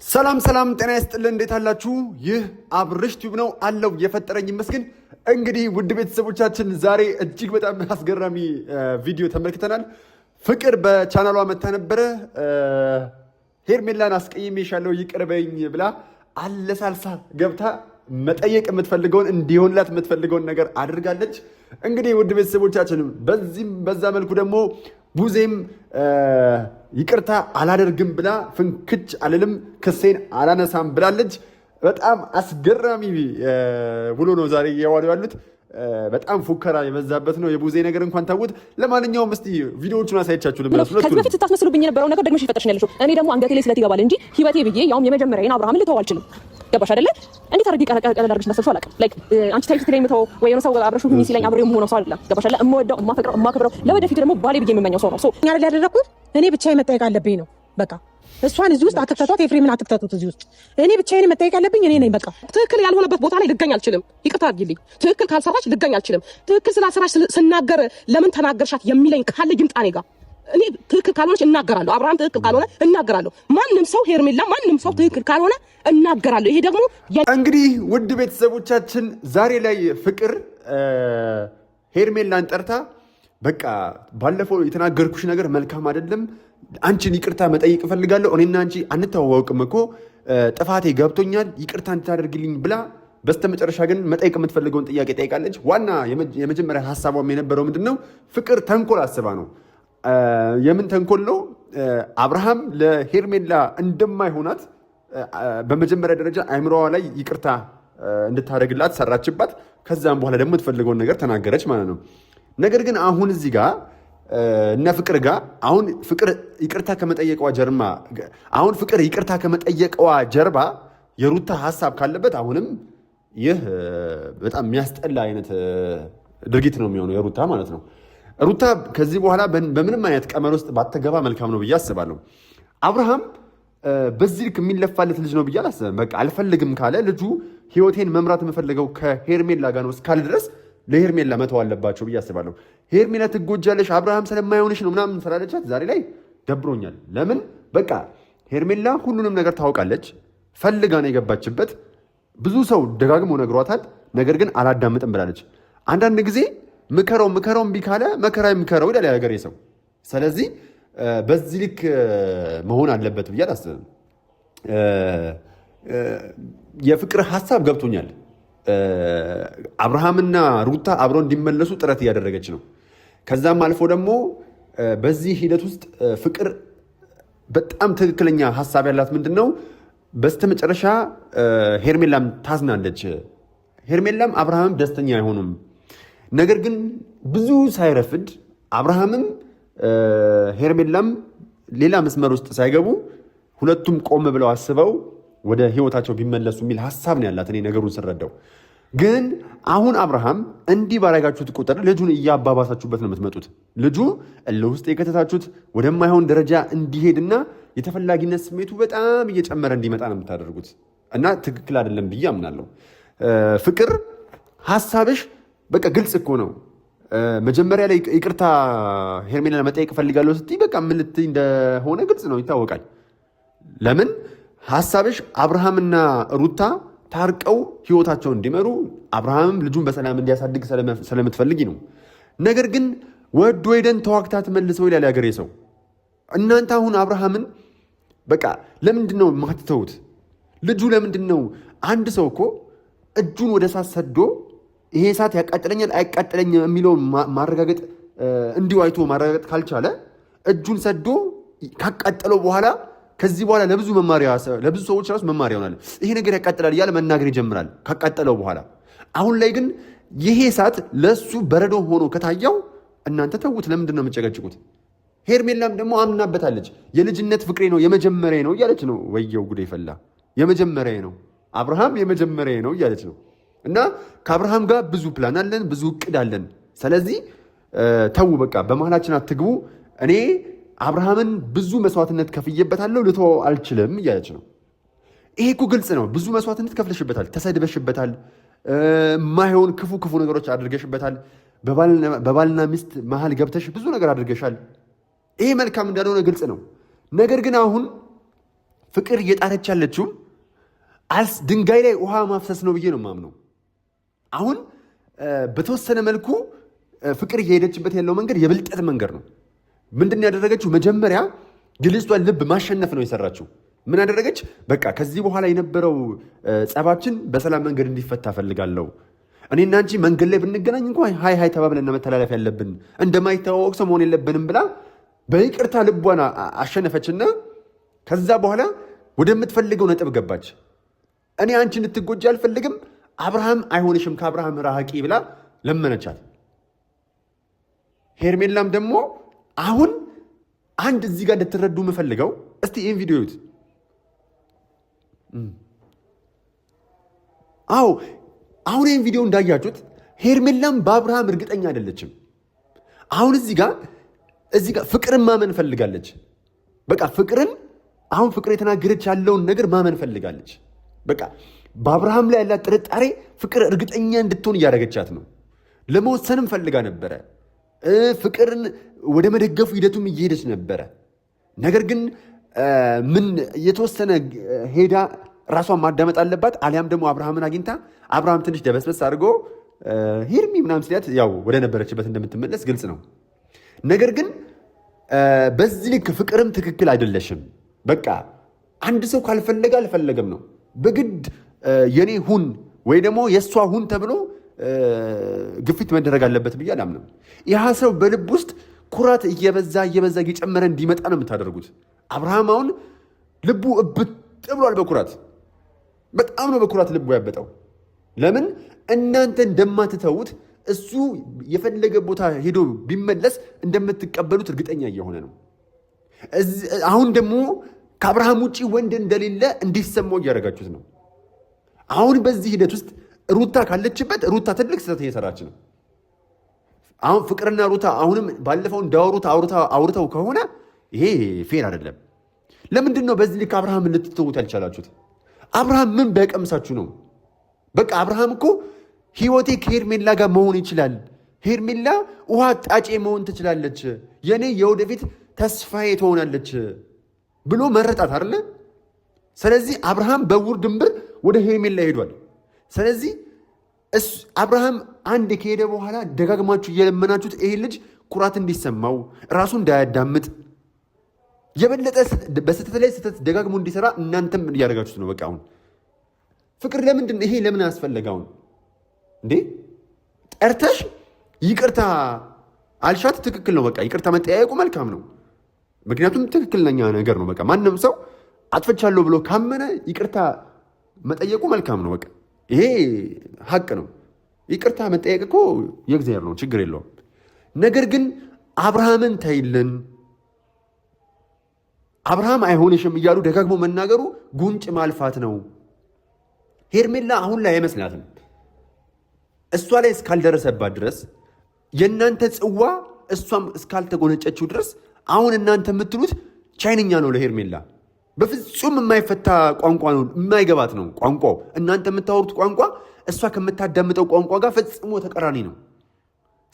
ሰላም ጤና ይስጥልን እንዴት አላችሁ? ይህ አብርሽ ቲዩብ ነው አለው የፈጠረኝ ይመስገን። እንግዲህ ውድ ቤተሰቦቻችን ዛሬ እጅግ በጣም አስገራሚ ቪዲዮ ተመልክተናል። ፍቅር በቻናሏ መታ ነበረ። ሄርሜላን አስቀይሜሻለሁ ይቅር በይኝ ብላ አለሳልሳ ገብታ መጠየቅ የምትፈልገውን እንዲሆንላት የምትፈልገውን ነገር አድርጋለች። እንግዲህ ውድ ቤተሰቦቻችን በዚህም በዛ መልኩ ደግሞ ቡዜም ይቅርታ አላደርግም ብላ ፍንክች አልልም ክሴን አላነሳም ብላለች። በጣም አስገራሚ ውሎ ነው ዛሬ እየዋሉ ያሉት። በጣም ፉከራ የበዛበት ነው። የቡዜ ነገር እንኳን ታውት። ለማንኛውም እስቲ ቪዲዮዎቹን አሳይቻችሁ ልመለስ። ከዚህ በፊት ስታስመስሉብኝ የነበረው ነገር ደግመሽ ይፈጠርሽ ነው ያለሽው። እኔ ደግሞ አንገቴ ላይ ስለት ይገባል እንጂ ህይወቴ ብዬ ያውም የመጀመሪያዬን አብርሃምን ልተው አልችልም። ገባሽ አይደለ? እንዴት አድርጌ ቀለል አድርገሽ እንዳሰብሽው አላውቅም። ላይክ አንቺ ታይት ስትለኝ መተው ወይ የሆነ ሰው አብረሽው ሁኚ ሲለኝ አብሬው የምሆነው ሰው አይደለም። ገባሽ አይደለ? እምወደው እማፈቅረው እማከብረው ለወደፊት ደግሞ ባሌ ብዬ የምመኘው ሰው ነው። ሶ እኛ ላይ ያደረኩት እኔ ብቻዬን መጠየቅ አለብኝ ነው በቃ። እሷን እዚህ ውስጥ አትክተቷት፣ ኤፍሬምን አትክተቱት እዚህ ውስጥ። እኔ ብቻዬን መጠየቅ አለብኝ እኔ ነኝ በቃ። ትክክል ያልሆነበት ቦታ ላይ ልገኝ አልችልም። ይቅርታ አድርጊልኝ። ትክክል ካልሰራች ልገኝ አልችልም። ትክክል ስላልሰራች ስናገር ለምን ተናገርሻት የሚለኝ ካለ ይምጣ እኔ ጋር። እኔ ትክክል ካልሆነች እናገራለሁ። አብርሃም ትክክል ካልሆነ እናገራለሁ። ማንም ሰው ሄርሜላ፣ ማንም ሰው ትክክል ካልሆነ እናገራለሁ። ይሄ ደግሞ እንግዲህ ውድ ቤተሰቦቻችን ዛሬ ላይ ፍቅር ሄርሜላን ጠርታ በቃ ባለፈው የተናገርኩሽ ነገር መልካም አይደለም፣ አንቺን ይቅርታ መጠየቅ እፈልጋለሁ። እኔና አንቺ አንተዋወቅም እኮ ጥፋቴ ገብቶኛል፣ ይቅርታ እንድታደርግልኝ ብላ በስተመጨረሻ ግን መጠየቅ የምትፈልገውን ጥያቄ ጠይቃለች። ዋና የመጀመሪያ ሀሳቧም የነበረው ምንድን ነው? ፍቅር ተንኮል አስባ ነው። የምን ተንኮል ነው? አብርሃም ለሄርሜላ እንደማይሆናት በመጀመሪያ ደረጃ አይምሮዋ ላይ ይቅርታ እንድታደርግላት ሰራችባት። ከዛም በኋላ ደግሞ የምትፈልገውን ነገር ተናገረች ማለት ነው። ነገር ግን አሁን እዚህ ጋር እነ ፍቅር ጋር አሁን ፍቅር ይቅርታ ከመጠየቀዋ ጀርባ የሩታ ሀሳብ ካለበት አሁንም ይህ በጣም የሚያስጠላ አይነት ድርጊት ነው የሚሆነው የሩታ ማለት ነው። ሩታ ከዚህ በኋላ በምንም አይነት ቀመር ውስጥ ባትገባ መልካም ነው ብዬ አስባለሁ። አብርሃም በዚህ ልክ የሚለፋለት ልጅ ነው ብዬ አላስብም። በቃ አልፈልግም ካለ ልጁ ህይወቴን መምራት የምፈልገው ከሄርሜላ ጋር ነው እስካለ ድረስ ለሄርሜላ መተው አለባቸው ብዬ አስባለሁ። ሄርሜላ ትጎጃለሽ አብርሃም ስለማይሆንሽ ነው ምናምን ስላለቻት ዛሬ ላይ ደብሮኛል። ለምን በቃ ሄርሜላ ሁሉንም ነገር ታውቃለች፣ ፈልጋ ነው የገባችበት። ብዙ ሰው ደጋግሞ ነግሯታል፣ ነገር ግን አላዳምጥም ብላለች። አንዳንድ ጊዜ ምከረው እምቢ ካለ መከራ የሚከረው ይላል የሀገሬ ሰው። ስለዚህ በዚህ ልክ መሆን አለበት ብዬ አላስብም። የፍቅር ሀሳብ ገብቶኛል። አብርሃምና ሩታ አብረው እንዲመለሱ ጥረት እያደረገች ነው። ከዛም አልፎ ደግሞ በዚህ ሂደት ውስጥ ፍቅር በጣም ትክክለኛ ሀሳብ ያላት ምንድን ነው? በስተመጨረሻ ሄርሜላም ታዝናለች። ሄርሜላም አብርሃምም ደስተኛ አይሆኑም። ነገር ግን ብዙ ሳይረፍድ አብርሃምም ሄርሜላም ሌላ መስመር ውስጥ ሳይገቡ ሁለቱም ቆም ብለው አስበው ወደ ህይወታቸው ቢመለሱ የሚል ሀሳብ ነው ያላት። እኔ ነገሩን ስረዳው ግን አሁን አብርሃም እንዲህ ባረጋችሁት ቁጥር ልጁን እያባባሳችሁበት ነው የምትመጡት። ልጁ እልህ ውስጥ የከተታችሁት ወደማይሆን ደረጃ እንዲሄድና የተፈላጊነት ስሜቱ በጣም እየጨመረ እንዲመጣ ነው የምታደርጉት እና ትክክል አይደለም ብዬ አምናለሁ። ፍቅር ሀሳብሽ በቃ ግልጽ እኮ ነው። መጀመሪያ ላይ ይቅርታ ሄርሜላ መጠየቅ እፈልጋለሁ ስትይ በቃ ምን ልትይ እንደሆነ ግልጽ ነው፣ ይታወቃል። ለምን ሀሳብሽ አብርሃምና ሩታ ታርቀው ህይወታቸውን እንዲመሩ አብርሃምም ልጁን በሰላም እንዲያሳድግ ስለምትፈልጊ ነው። ነገር ግን ወዶ ሄደን ተዋግታ ትመልሰው ይላል ያገሬ ሰው። እናንተ አሁን አብርሃምን በቃ ለምንድን ነው ማትተውት? ልጁ ለምንድን ነው? አንድ ሰው እኮ እጁን ወደ እሳት ሰዶ ይሄ እሳት ያቃጥለኛል አይቃጥለኝም የሚለውን ማረጋገጥ እንዲሁ አይቶ ማረጋገጥ ካልቻለ እጁን ሰዶ ካቃጠለው በኋላ ከዚህ በኋላ ለብዙ ሰዎች ራሱ መማሪያ ይሆናል። ይሄ ነገር ያቃጥላል እያለ መናገር ይጀምራል ካቃጠለው በኋላ። አሁን ላይ ግን ይሄ እሳት ለሱ በረዶ ሆኖ ከታየው እናንተ ተዉት። ለምንድን ነው የምጨቀጭቁት? ሄርሜላም ደግሞ አምናበታለች። የልጅነት ፍቅሬ ነው የመጀመሪያ ነው እያለች ነው። ወየው ጉዴ ፈላ። የመጀመሪያ ነው አብርሃም የመጀመሪያ ነው እያለች ነው። እና ከአብርሃም ጋር ብዙ ፕላን አለን፣ ብዙ እቅድ አለን። ስለዚህ ተዉ በቃ በመሀላችን አትግቡ። እኔ አብርሃምን ብዙ መስዋዕትነት ከፍዬበታለሁ ልተወው አልችልም እያለች ነው። ይሄ እኮ ግልጽ ነው። ብዙ መስዋዕትነት ከፍለሽበታል፣ ተሰድበሽበታል፣ ማይሆን ክፉ ነገሮች አድርገሽበታል። በባልና ሚስት መሀል ገብተሽ ብዙ ነገር አድርገሻል። ይሄ መልካም እንዳልሆነ ግልጽ ነው። ነገር ግን አሁን ፍቅር እየጣረች ያለችው ድንጋይ ላይ ውሃ ማፍሰስ ነው ብዬ ነው የማምነው። አሁን በተወሰነ መልኩ ፍቅር እየሄደችበት ያለው መንገድ የብልጠት መንገድ ነው። ምንድን ያደረገችው? መጀመሪያ የልጅቷን ልብ ማሸነፍ ነው የሰራችው። ምን አደረገች? በቃ ከዚህ በኋላ የነበረው ጸባችን በሰላም መንገድ እንዲፈታ ፈልጋለሁ። እኔና አንቺ መንገድ ላይ ብንገናኝ እንኳን ሀይ ተባብለን መተላለፍ ያለብን፣ እንደማይተዋወቅ ሰው መሆን የለብንም ብላ በይቅርታ ልቧን አሸነፈችና ከዛ በኋላ ወደምትፈልገው ነጥብ ገባች። እኔ አንቺ እንድትጎጂ አልፈልግም፣ አብርሃም አይሆንሽም፣ ከአብርሃም ራቂ ብላ ለመነቻት። ሄርሜላም ደግሞ አሁን አንድ እዚህ ጋር እንድትረዱ የምፈልገው፣ እስቲ ይህን ቪዲዮ ይዩት። አዎ አሁን ይህን ቪዲዮ እንዳያችሁት ሄርሜላም በአብርሃም እርግጠኛ አይደለችም። አሁን እዚህ ጋር ፍቅርን ማመን ፈልጋለች። በቃ ፍቅርን አሁን ፍቅር የተናገረች ያለውን ነገር ማመን ፈልጋለች። በቃ በአብርሃም ላይ ያላት ጥርጣሬ ፍቅር እርግጠኛ እንድትሆን እያደረገቻት ነው። ለመወሰንም ፈልጋ ነበረ። ፍቅርን ወደ መደገፉ ሂደቱም እየሄደች ነበረ። ነገር ግን ምን የተወሰነ ሄዳ ራሷን ማዳመጥ አለባት። አሊያም ደግሞ አብርሃምን አግኝታ አብርሃም ትንሽ ደበስበስ አድርጎ ሄርሚ ምናምን ሲላት ያው ወደ ነበረችበት እንደምትመለስ ግልጽ ነው። ነገር ግን በዚህ ልክ ፍቅርም ትክክል አይደለሽም። በቃ አንድ ሰው ካልፈለገ አልፈለገም ነው። በግድ የኔ ሁን ወይ ደግሞ የእሷ ሁን ተብሎ ግፊት መደረግ አለበት ብዬ አላምንም። ይህ ሰው በልብ ውስጥ ኩራት እየበዛ እየጨመረ እንዲመጣ ነው የምታደርጉት። አብርሃም አሁን ልቡ እብጥ ብሏል በኩራት። በጣም ነው በኩራት ልቡ ያበጠው። ለምን? እናንተ እንደማትተውት እሱ የፈለገ ቦታ ሄዶ ቢመለስ እንደምትቀበሉት እርግጠኛ እየሆነ ነው። አሁን ደግሞ ከአብርሃም ውጭ ወንድ እንደሌለ እንዲሰማው እያደረጋችሁት ነው። አሁን በዚህ ሂደት ውስጥ ሩታ ካለችበት ሩታ ትልቅ ስህተት እየሰራች ነው። አሁን ፍቅርና ሩታ አሁንም ባለፈው እንዳወሩት አውርተው ከሆነ ይሄ ፌር አይደለም። ለምንድን ነው በዚህ ልክ አብርሃምን ልትተዉት ያልቻላችሁት? አብርሃም ምን በቀምሳችሁ ነው? በቃ አብርሃም እኮ ህይወቴ ከሄርሜላ ጋር መሆን ይችላል፣ ሄርሜላ ውሃ ጣጬ መሆን ትችላለች፣ የኔ የወደፊት ተስፋዬ ትሆናለች ብሎ መረጣት አይደለ? ስለዚህ አብርሃም በውር ድንብር ወደ ሄርሜላ ሄዷል። ስለዚህ አብርሃም አንድ ከሄደ በኋላ ደጋግማችሁ እየለመናችሁት ይሄ ልጅ ኩራት እንዲሰማው ራሱ እንዳያዳምጥ የበለጠ በስህተት ላይ ስህተት ደጋግሞ እንዲሰራ እናንተም እያደረጋችሁት ነው። በቃ አሁን ፍቅር ለምንድን ይሄ ለምን አስፈለጋውን እንዴ? ጠርተሽ ይቅርታ አልሻት፣ ትክክል ነው። በቃ ይቅርታ መጠያየቁ መልካም ነው። ምክንያቱም ትክክለኛ ነገር ነው። በቃ ማንም ሰው አጥፍቻለሁ ብሎ ካመነ ይቅርታ መጠየቁ መልካም ነው። በቃ ይሄ ሀቅ ነው። ይቅርታ መጠየቅ እኮ የእግዚአብሔር ነው፣ ችግር የለውም። ነገር ግን አብርሃምን ተይልን፣ አብርሃም አይሆንሽም እያሉ ደጋግሞ መናገሩ ጉንጭ ማልፋት ነው። ሄርሜላ አሁን ላይ አይመስላትም። እሷ ላይ እስካልደረሰባት ድረስ የእናንተ ጽዋ እሷም እስካልተጎነጨችው ድረስ አሁን እናንተ የምትሉት ቻይንኛ ነው ለሄርሜላ። በፍጹም የማይፈታ ቋንቋ ነው፣ የማይገባት ነው ቋንቋው። እናንተ የምታወሩት ቋንቋ እሷ ከምታዳምጠው ቋንቋ ጋር ፈጽሞ ተቃራኒ ነው።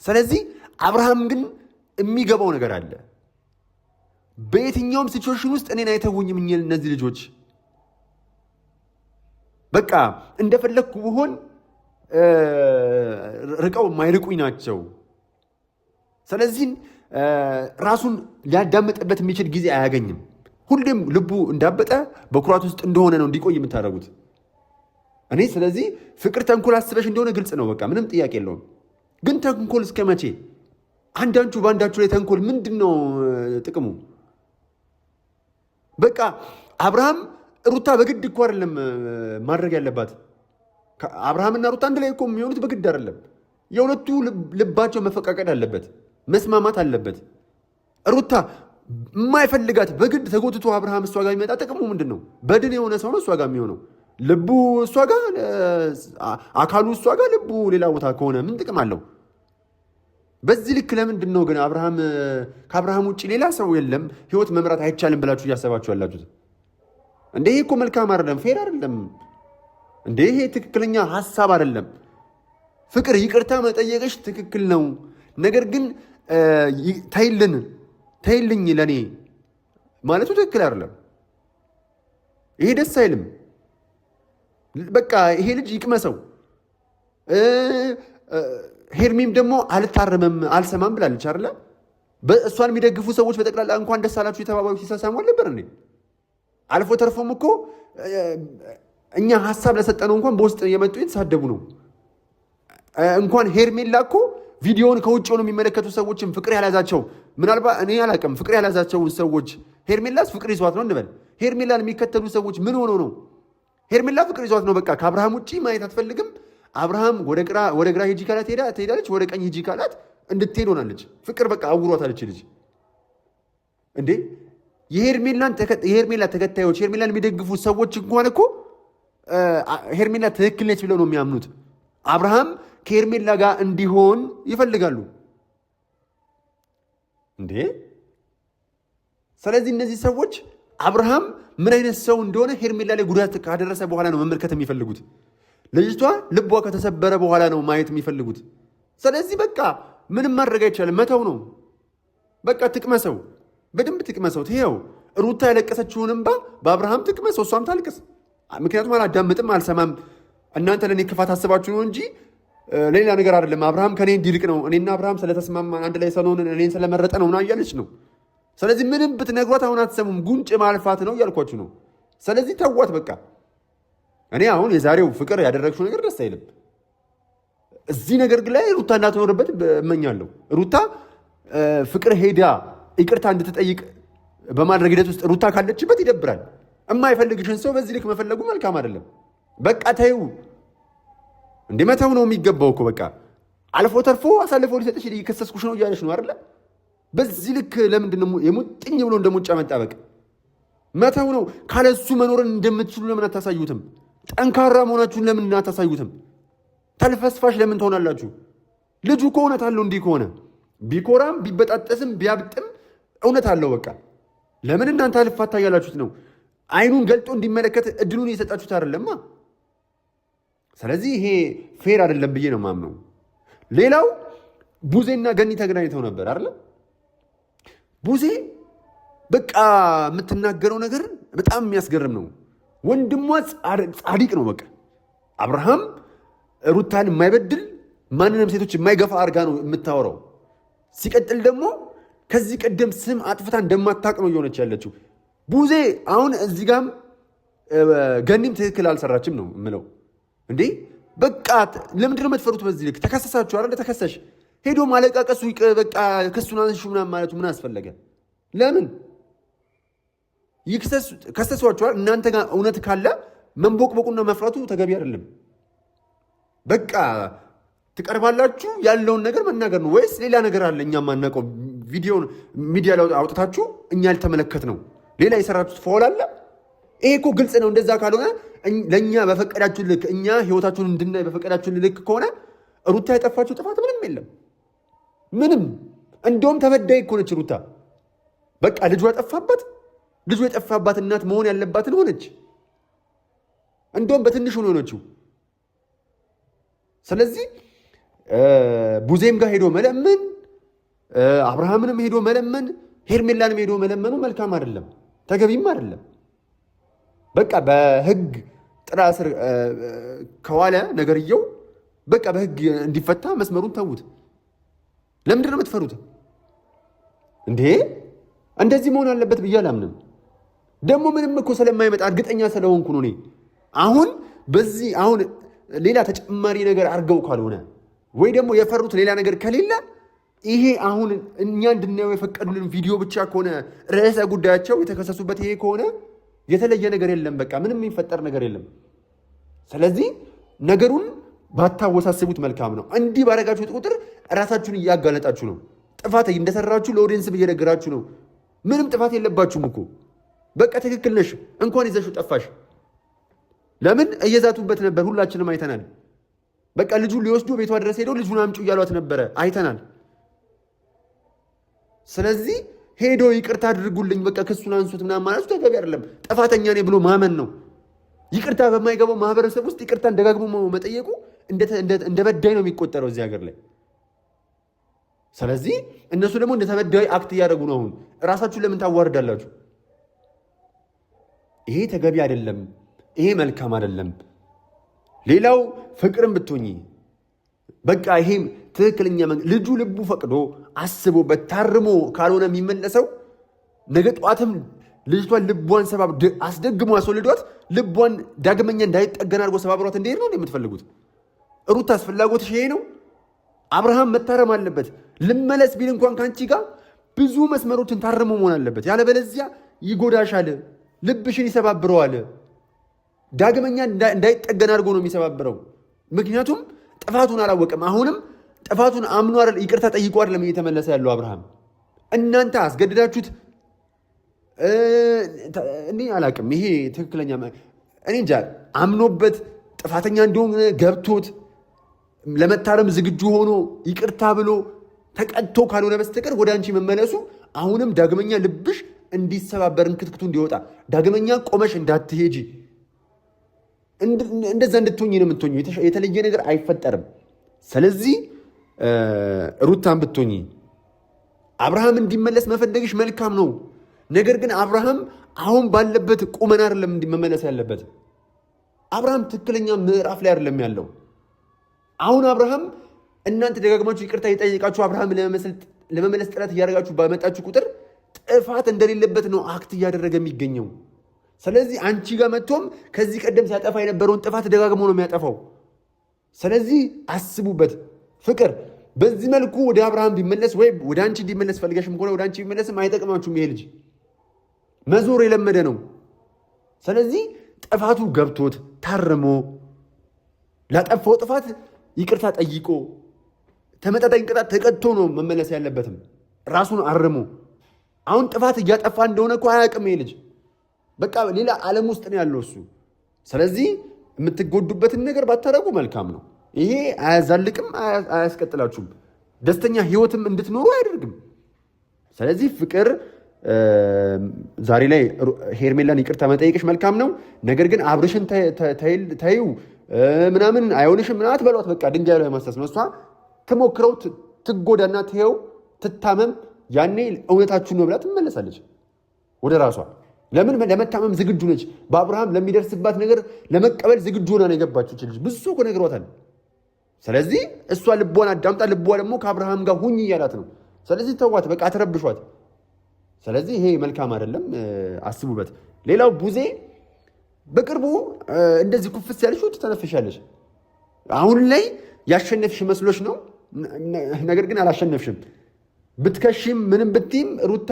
ስለዚህ አብርሃም ግን የሚገባው ነገር አለ። በየትኛውም ሲቹዌሽን ውስጥ እኔን አይተውኝም እነዚህ ልጆች፣ በቃ እንደፈለግኩ ብሆን ርቀው የማይርቁኝ ናቸው። ስለዚህ ራሱን ሊያዳምጥበት የሚችል ጊዜ አያገኝም። ሁሌም ልቡ እንዳበጠ በኩራት ውስጥ እንደሆነ ነው እንዲቆይ የምታደርጉት። እኔ ስለዚህ ፍቅር ተንኮል አስበሽ እንደሆነ ግልጽ ነው። በቃ ምንም ጥያቄ የለውም። ግን ተንኮል እስከ መቼ? አንዳንቹ በአንዳችሁ ላይ ተንኮል ምንድን ነው ጥቅሙ? በቃ አብርሃም ሩታ በግድ እኮ አይደለም ማድረግ ያለባት። አብርሃምና ሩታ አንድ ላይ እኮ የሚሆኑት በግድ አይደለም። የሁለቱ ልባቸው መፈቃቀድ አለበት፣ መስማማት አለበት። ሩታ የማይፈልጋት በግድ ተጎትቶ አብርሃም እሷ ጋር የሚመጣ ጥቅሙ ምንድን ነው? በድን የሆነ ሰው ነው እሷ ጋር የሚሆነው። ልቡ እሷ ጋር፣ አካሉ እሷ ጋር፣ ልቡ ሌላ ቦታ ከሆነ ምን ጥቅም አለው? በዚህ ልክ ለምንድን ነው ግን ከአብርሃም ውጭ ሌላ ሰው የለም ህይወት መምራት አይቻልም ብላችሁ እያሰባችሁ ያላችሁት? እንደ ይሄ እኮ መልካም አይደለም፣ ፌር አይደለም። እንደ ይሄ ትክክለኛ ሀሳብ አይደለም። ፍቅር ይቅርታ መጠየቅሽ ትክክል ነው። ነገር ግን ተይልኝ ለኔ ማለቱ ትክክል አይደለም። ይሄ ደስ አይልም። በቃ ይሄ ልጅ ይቅመሰው። ሄርሜም ደግሞ አልታረመም አልሰማም ብላለች አይደለ? በእሷን የሚደግፉ ሰዎች በጠቅላላ እንኳን ደስ አላችሁ የተባባሉ ሲሳሳሙ አልነበር እንዴ? አልፎ ተርፎም እኮ እኛ ሀሳብ ለሰጠነው እንኳን በውስጥ የመጡ የተሳደቡ ነው። እንኳን ሄርሜላ እኮ ቪዲዮውን ከውጭ ሆነው የሚመለከቱ ሰዎችም ፍቅር ያላዛቸው ምናልባት እኔ አላውቅም፣ ፍቅር ያላዛቸው ሰዎች ሄርሜላስ ፍቅር ይዟት ነው እንበል። ሄርሜላን የሚከተሉ ሰዎች ምን ሆነው ነው? ሄርሜላ ፍቅር ይዟት ነው። በቃ ከአብርሃም ውጭ ማየት አትፈልግም። አብርሃም ወደ ግራ ሂጂ ካላት ትሄዳለች፣ ወደ ቀኝ ሂጂ ካላት እንድትሄድ ሆናለች። ፍቅር በቃ አውሯታለች ልጅ እንዴ። የሄርሜላ ተከታዮች ሄርሜላን የሚደግፉ ሰዎች እንኳን እኮ ሄርሜላ ትክክል ነች ብለው ነው የሚያምኑት። አብርሃም ከሄርሜላ ጋር እንዲሆን ይፈልጋሉ እንዴ። ስለዚህ እነዚህ ሰዎች አብርሃም ምን አይነት ሰው እንደሆነ ሄርሜላ ላይ ጉዳት ካደረሰ በኋላ ነው መመልከት የሚፈልጉት። ልጅቷ ልቧ ከተሰበረ በኋላ ነው ማየት የሚፈልጉት። ስለዚህ በቃ ምንም ማድረግ አይቻልም፣ መተው ነው በቃ። ትቅመሰው፣ በደንብ ትቅመሰው። ትሄው ሩታ ያለቀሰችውን እንባ በአብርሃም ትቅመሰው፣ እሷም ታልቅስ። ምክንያቱም አላዳምጥም አልሰማም፣ እናንተ ለእኔ ክፋት አስባችሁ ነው እንጂ ሌላ ነገር አይደለም። አብርሃም ከኔ እንዲርቅ ነው፣ እኔና አብርሃም ስለተስማማን አንድ ላይ ስለሆንን እኔን ስለመረጠ ነው ና እያለች ነው። ስለዚህ ምንም ብትነግሯት አሁን አትሰሙም። ጉንጭ ማልፋት ነው እያልኳችሁ ነው። ስለዚህ ተዋት በቃ። እኔ አሁን የዛሬው ፍቅር ያደረግሽው ነገር ደስ አይልም። እዚህ ነገር ላይ ሩታ እንዳትኖርበት እመኛለሁ። ሩታ ፍቅር ሄዳ ይቅርታ እንድትጠይቅ በማድረግ ሂደት ውስጥ ሩታ ካለችበት ይደብራል። የማይፈልግሽን ሰው በዚህ ልክ መፈለጉ መልካም አይደለም። በቃ ተይው። እንዲመተው ነው የሚገባው እኮ በቃ። አልፎ ተርፎ አሳልፎ ሊሰጥሽ እየከሰስኩሽ ነው እያለሽ ነው አይደለ? በዚህ ልክ ለምንድን ነው የሙጥኝ ብሎ እንደሙጫ መጣበቅ? መተው ነው። ካለሱ መኖርን እንደምትችሉ ለምን አታሳዩትም? ጠንካራ መሆናችሁን ለምን አታሳዩትም? ተልፈስፋሽ ለምን ትሆናላችሁ? ልጁ እኮ እውነት አለው። እንዲህ ከሆነ ቢኮራም ቢበጣጠስም ቢያብጥም እውነት አለው። በቃ ለምን እናንተ አልፋታ እያላችሁት ነው? አይኑን ገልጦ እንዲመለከት እድሉን እየሰጣችሁት አይደለማ። ስለዚህ ይሄ ፌር አይደለም ብዬ ነው ማምነው። ሌላው ቡዜና ገኒ ተገናኝተው ነበር አይደለ? ቡዜ በቃ የምትናገረው ነገር በጣም የሚያስገርም ነው። ወንድሟ ጻድቅ ነው። በቃ አብርሃም ሩታን የማይበድል ማንንም ሴቶች የማይገፋ አድርጋ ነው የምታወራው። ሲቀጥል ደግሞ ከዚህ ቀደም ስም አጥፍታ እንደማታውቅ ነው እየሆነች ያለችው ቡዜ። አሁን እዚህ ጋም ገኒም ትክክል አልሰራችም ነው የምለው። እንዴ በቃ ለምንድነው የምትፈሩት? በዚህ ልክ ተከሰሳችሁ አይደል? ተከሰሽ ሄዶ ማለቃቀሱ በቃ ክሱን አንሹ ምናምን ማለቱ ምን አስፈለገ? ለምን ከሰሷችኋል? እናንተ ጋር እውነት ካለ መንቦቅቦቁና መፍራቱ ተገቢ አይደለም። በቃ ትቀርባላችሁ፣ ያለውን ነገር መናገር ነው። ወይስ ሌላ ነገር አለ እኛ ማናውቀው? ቪዲዮን ሚዲያ ላይ አውጥታችሁ እኛ ያልተመለከት ነው ሌላ የሰራችሁት ፋውል አለ? ይሄ እኮ ግልጽ ነው። እንደዛ ካልሆነ ለእኛ በፈቀዳችሁ ልክ እኛ ህይወታችሁን እንድናይ በፈቀዳችሁ ልክ ከሆነ ሩታ የጠፋችሁ ጥፋት ምንም የለም። ምንም እንደውም ተበዳይ እኮ ነች ሩታ። በቃ ልጇ የጠፋባት እናት መሆን ያለባትን ሆነች። እንደውም በትንሹ ነው የሆነችው። ስለዚህ ቡዜም ጋር ሄዶ መለመን፣ አብርሃምንም ሄዶ መለመን፣ ሄርሜላንም ሄዶ መለመኑ መልካም አይደለም፣ ተገቢም አይደለም። በቃ በህግ ጥላ ስር ከዋለ ነገርየው በቃ በህግ እንዲፈታ መስመሩን ተዉት። ለምንድን ነው የምትፈሩት እንዴ? እንደዚህ መሆን አለበት ብዬ አላምንም። ደግሞ ምንም እኮ ስለማይመጣ እርግጠኛ ስለሆንኩ ነው እኔ አሁን ሌላ ተጨማሪ ነገር አድርገው ካልሆነ ወይ ደግሞ የፈሩት ሌላ ነገር ከሌለ ይሄ አሁን እኛ እንድናየው የፈቀዱልን ቪዲዮ ብቻ ከሆነ ርዕሰ ጉዳያቸው የተከሰሱበት ይሄ ከሆነ የተለየ ነገር የለም። በቃ ምንም የሚፈጠር ነገር የለም። ስለዚህ ነገሩን ባታወሳስቡት መልካም ነው። እንዲህ ባረጋችሁት ቁጥር ራሳችሁን እያጋለጣችሁ ነው። ጥፋት እንደሰራችሁ ለኦዲየንስ እየነገራችሁ ነው። ምንም ጥፋት የለባችሁም እኮ በቃ ትክክል ነሽ። እንኳን ይዘሽው ጠፋሽ። ለምን እየዛቱበት ነበር፣ ሁላችንም አይተናል። በቃ ልጁን ሊወስዱ ቤቷ ድረስ ሄደው ልጁን አምጩ እያሏት ነበረ፣ አይተናል። ስለዚህ ሄዶ ይቅርታ አድርጉልኝ በቃ ክሱን አንሱት ምናምን ማለቱ ተገቢ አይደለም። ጥፋተኛ ነኝ ብሎ ማመን ነው። ይቅርታ በማይገባው ማህበረሰብ ውስጥ ይቅርታን ደጋግሞ መጠየቁ እንደ በዳይ ነው የሚቆጠረው እዚህ ሀገር ላይ። ስለዚህ እነሱ ደግሞ እንደ ተበዳይ አክት እያደረጉ ነው። አሁን እራሳችሁን ለምን ታዋርዳላችሁ? ይሄ ተገቢ አይደለም፣ ይሄ መልካም አይደለም። ሌላው ፍቅርን ብትሆኚ በቃ ይሄም ትክክለኛ ልጁ ልቡ ፈቅዶ አስቦበት ታርሞ ካልሆነ የሚመለሰው ነገ ጠዋትም ልጅቷን ልቧን አስደግሞ አስወልዷት ልቧን ዳግመኛ እንዳይጠገን አድርጎ ሰባብሯት እንዲሄድ ነው የምትፈልጉት? ሩታስ ፍላጎትሽ ይሄ ነው? አብርሃም መታረም አለበት። ልመለስ ቢል እንኳን ከአንቺ ጋር ብዙ መስመሮችን ታርሞ መሆን አለበት። ያለበለዚያ ይጎዳሻል፣ ልብሽን ይሰባብረዋል። ዳግመኛ እንዳይጠገን አድርጎ ነው የሚሰባብረው። ምክንያቱም ጥፋቱን አላወቅም። አሁንም ጥፋቱን አምኖ አይደል ይቅርታ ጠይቆ አይደለም እየተመለሰ ያለው አብርሃም። እናንተ አስገድዳችሁት እኔ አላቅም። ይሄ ትክክለኛ እኔ እንጃ አምኖበት ጥፋተኛ እንደሆነ ገብቶት ለመታረም ዝግጁ ሆኖ ይቅርታ ብሎ ተቀጥቶ ካልሆነ በስተቀር ወደ አንቺ መመለሱ አሁንም ዳግመኛ ልብሽ እንዲሰባበር እንክትክቱ እንዲወጣ ዳግመኛ ቆመሽ እንዳትሄጂ እንደዛ እንድትሆኝ ነው የምትሆኝ። የተለየ ነገር አይፈጠርም። ስለዚህ ሩታን ብትሆኝ አብርሃም እንዲመለስ መፈለግሽ መልካም ነው። ነገር ግን አብርሃም አሁን ባለበት ቁመና አይደለም እንዲመለስ ያለበት። አብርሃም ትክክለኛ ምዕራፍ ላይ አይደለም ያለው። አሁን አብርሃም እናንተ ደጋግማችሁ ይቅርታ እየጠየቃችሁ አብርሃም ለመመለስ ጥረት እያደረጋችሁ ባመጣችሁ ቁጥር ጥፋት እንደሌለበት ነው አክት እያደረገ የሚገኘው። ስለዚህ አንቺ ጋር መጥቶም ከዚህ ቀደም ሲያጠፋ የነበረውን ጥፋት ደጋግሞ ነው የሚያጠፋው። ስለዚህ አስቡበት። ፍቅር በዚህ መልኩ ወደ አብርሃም ቢመለስ ወይም ወደ አንቺ እንዲመለስ ፈልገሽም ከሆነ ወደ አንቺ ቢመለስም አይጠቅማችሁም። ይሄ ልጅ መዞር የለመደ ነው። ስለዚህ ጥፋቱ ገብቶት ታርሞ ላጠፋው ጥፋት ይቅርታ ጠይቆ ተመጣጣኝ ቅጣት ተቀጥቶ ነው መመለስ ያለበትም። ራሱን አርሞ አሁን ጥፋት እያጠፋ እንደሆነ እኮ አያውቅም ይሄ ልጅ። በቃ ሌላ ዓለም ውስጥ ነው ያለው እሱ። ስለዚህ የምትጎዱበትን ነገር ባታረጉ መልካም ነው። ይሄ አያዛልቅም፣ አያስቀጥላችሁም፣ ደስተኛ ህይወትም እንድትኖሩ አያደርግም። ስለዚህ ፍቅር ዛሬ ላይ ሄርሜላን ይቅርታ መጠየቅሽ መልካም ነው። ነገር ግን አብርሽን ታዩ ምናምን አይሆንሽም ምናምን አትበሏት። በቃ ድንጋይ ላይ ማስተስ ነው። እሷ ትሞክረው፣ ትጎዳና ትየው፣ ትታመም። ያኔ እውነታችሁን ነው ብላ ትመለሳለች ወደ ራሷ። ለምን ለመታመም ዝግጁ ነች። በአብርሃም ለሚደርስባት ነገር ለመቀበል ዝግጁ ሆና ነው የገባችው ልጅ። ብዙ እኮ ነግሯታል። ስለዚህ እሷ ልቧን አዳምጣ፣ ልቧ ደግሞ ከአብርሃም ጋር ሁኝ እያላት ነው። ስለዚህ ተዋት፣ በቃ አትረብሿት። ስለዚህ ይሄ መልካም አይደለም፣ አስቡበት። ሌላው ቡዜ በቅርቡ እንደዚህ ኩፍስ ያልሽው ትተነፍሻለሽ። አሁን ላይ ያሸነፍሽ መስሎሽ ነው፣ ነገር ግን አላሸነፍሽም። ብትከሽም ምንም ብትይም ሩታ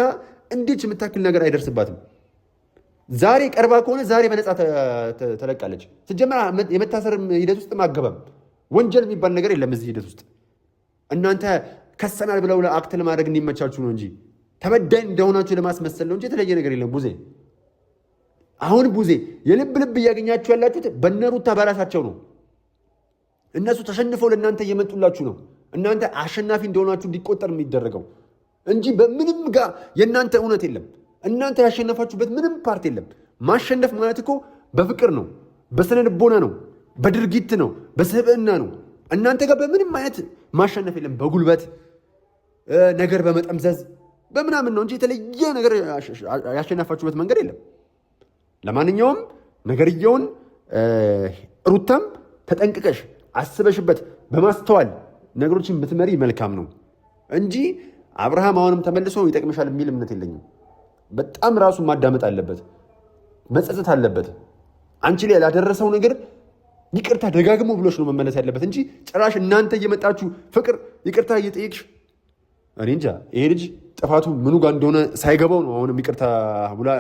እንዲች የምታክል ነገር አይደርስባትም። ዛሬ ቀርባ ከሆነ ዛሬ በነፃ ተለቃለች። ስጀመር የመታሰር ሂደት ውስጥ ማገባም ወንጀል የሚባል ነገር የለም እዚህ ሂደት ውስጥ። እናንተ ከሰናል ብለው አክት ለማድረግ እንዲመቻችሁ ነው እንጂ ተበዳይ እንደሆናችሁ ለማስመሰል ነው እንጂ የተለየ ነገር የለም። ቡዜ አሁን ቡዜ የልብ ልብ እያገኛችሁ ያላችሁት በነሩታ በራሳቸው ነው። እነሱ ተሸንፈው ለእናንተ እየመጡላችሁ ነው። እናንተ አሸናፊ እንደሆናችሁ እንዲቆጠር የሚደረገው እንጂ በምንም ጋር የእናንተ እውነት የለም። እናንተ ያሸነፋችሁበት ምንም ፓርት የለም። ማሸነፍ ማለት እኮ በፍቅር ነው፣ በስነ ልቦና ነው፣ በድርጊት ነው፣ በስብዕና ነው። እናንተ ጋር በምንም አይነት ማሸነፍ የለም። በጉልበት ነገር በመጠምዘዝ በምናምን ነው እንጂ የተለየ ነገር ያሸነፋችሁበት መንገድ የለም። ለማንኛውም ነገርየውን ሩታም ተጠንቅቀሽ አስበሽበት በማስተዋል ነገሮችን ብትመሪ መልካም ነው እንጂ አብርሃም አሁንም ተመልሶ ይጠቅምሻል የሚል እምነት የለኝም። በጣም ራሱን ማዳመጥ አለበት፣ መጸጸት አለበት። አንቺ ላይ ላደረሰው ነገር ይቅርታ ደጋግሞ ብሎሽ ነው መመለስ ያለበት እንጂ ጭራሽ እናንተ እየመጣችሁ ፍቅር ይቅርታ እየጠየቅሽ እኔ እንጃ። ይሄ ልጅ ጥፋቱ ምኑ ጋር እንደሆነ ሳይገባው ነው አሁንም ይቅርታ ብላ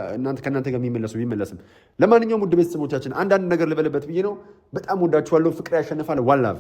ከእናንተ ጋር ቢመለስም። ለማንኛውም ውድ ቤተሰቦቻችን አንዳንድ ነገር ልበልበት ብዬ ነው። በጣም ወዳችኋለሁ። ፍቅር ያሸንፋል። ዋን ላቭ